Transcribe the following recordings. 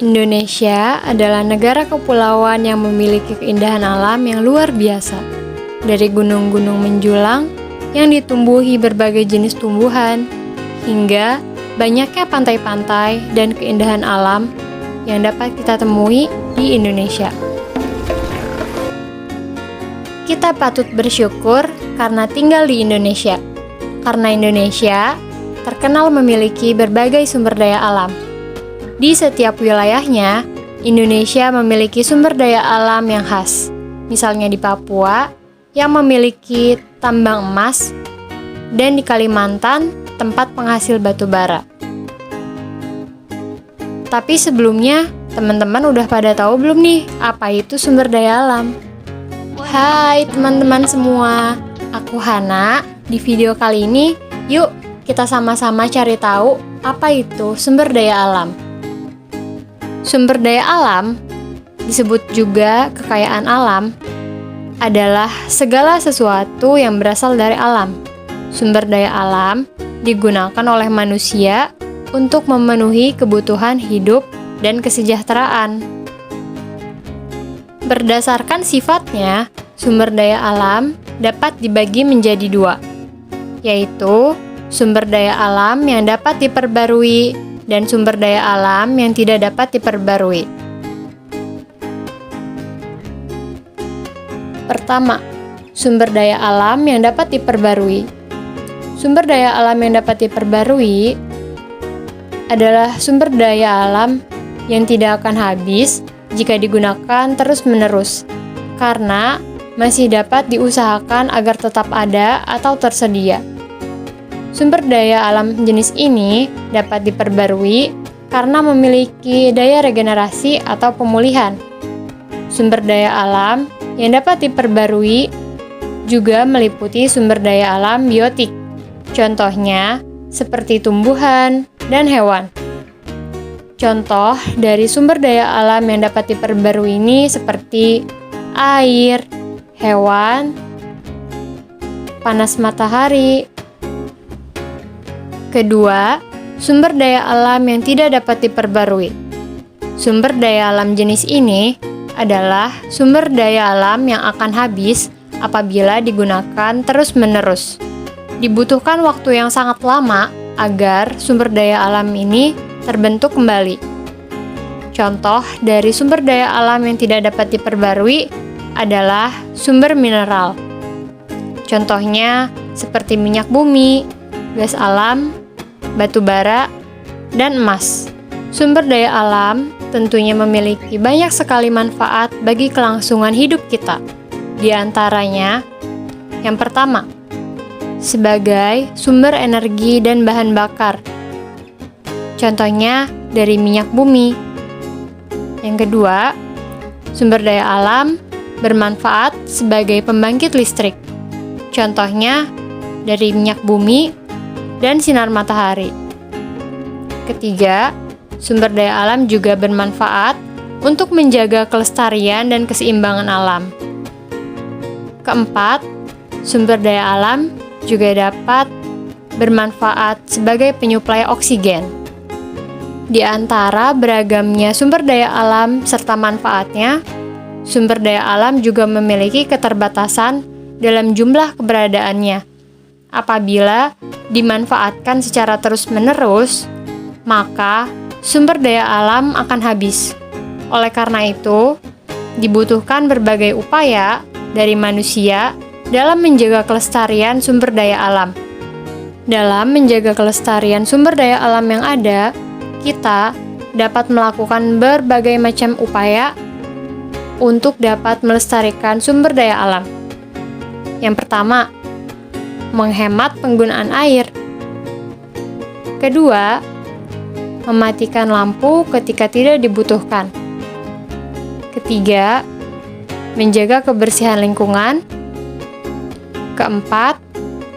Indonesia adalah negara kepulauan yang memiliki keindahan alam yang luar biasa. Dari gunung-gunung menjulang yang ditumbuhi berbagai jenis tumbuhan, hingga banyaknya pantai-pantai dan keindahan alam yang dapat kita temui di Indonesia. Kita patut bersyukur karena tinggal di Indonesia, karena Indonesia terkenal memiliki berbagai sumber daya alam. Di setiap wilayahnya, Indonesia memiliki sumber daya alam yang khas. Misalnya di Papua, yang memiliki tambang emas, dan di Kalimantan, tempat penghasil batu bara. Tapi sebelumnya, teman-teman udah pada tahu belum nih, apa itu sumber daya alam? Hai teman-teman semua, aku Hana. Di video kali ini, yuk kita sama-sama cari tahu apa itu sumber daya alam. Sumber daya alam, disebut juga kekayaan alam, adalah segala sesuatu yang berasal dari alam. Sumber daya alam digunakan oleh manusia untuk memenuhi kebutuhan hidup dan kesejahteraan. Berdasarkan sifatnya, sumber daya alam dapat dibagi menjadi dua, yaitu sumber daya alam yang dapat diperbarui dan sumber daya alam yang tidak dapat diperbarui. Pertama, sumber daya alam yang dapat diperbarui. Sumber daya alam yang dapat diperbarui adalah sumber daya alam yang tidak akan habis jika digunakan terus-menerus, karena masih dapat diusahakan agar tetap ada atau tersedia. Sumber daya alam jenis ini dapat diperbarui karena memiliki daya regenerasi atau pemulihan. Sumber daya alam yang dapat diperbarui juga meliputi sumber daya alam biotik, contohnya seperti tumbuhan dan hewan. Contoh dari sumber daya alam yang dapat diperbarui ini seperti air, hewan, panas matahari. Kedua, sumber daya alam yang tidak dapat diperbarui. Sumber daya alam jenis ini adalah sumber daya alam yang akan habis apabila digunakan terus-menerus. Dibutuhkan waktu yang sangat lama agar sumber daya alam ini terbentuk kembali. Contoh dari sumber daya alam yang tidak dapat diperbarui adalah sumber mineral. Contohnya seperti minyak bumi, gas alam, batu bara, dan emas. Sumber daya alam tentunya memiliki banyak sekali manfaat bagi kelangsungan hidup kita. Di antaranya, yang pertama, sebagai sumber energi dan bahan bakar. Contohnya dari minyak bumi. Yang kedua, sumber daya alam bermanfaat sebagai pembangkit listrik. Contohnya dari minyak bumi dan sinar matahari. Ketiga, sumber daya alam juga bermanfaat untuk menjaga kelestarian dan keseimbangan alam. Keempat, sumber daya alam juga dapat bermanfaat sebagai penyuplai oksigen. Di antara beragamnya sumber daya alam serta manfaatnya, sumber daya alam juga memiliki keterbatasan dalam jumlah keberadaannya. Apabila dimanfaatkan secara terus-menerus, maka sumber daya alam akan habis. Oleh karena itu, dibutuhkan berbagai upaya dari manusia dalam menjaga kelestarian sumber daya alam. Dalam menjaga kelestarian sumber daya alam yang ada, kita dapat melakukan berbagai macam upaya untuk dapat melestarikan sumber daya alam. Yang pertama, menghemat penggunaan air. Kedua, mematikan lampu ketika tidak dibutuhkan. Ketiga, menjaga kebersihan lingkungan. Keempat,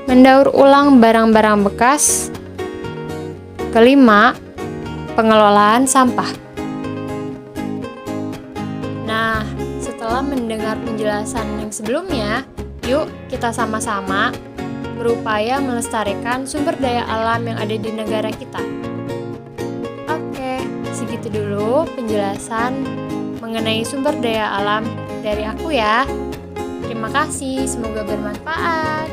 mendaur ulang barang-barang bekas. Kelima, pengelolaan sampah. Nah, setelah mendengar penjelasan yang sebelumnya, yuk kita sama-sama berupaya melestarikan sumber daya alam yang ada di negara kita. Oke, segitu Itu dulu penjelasan mengenai sumber daya alam dari aku ya. Terima kasih, semoga bermanfaat.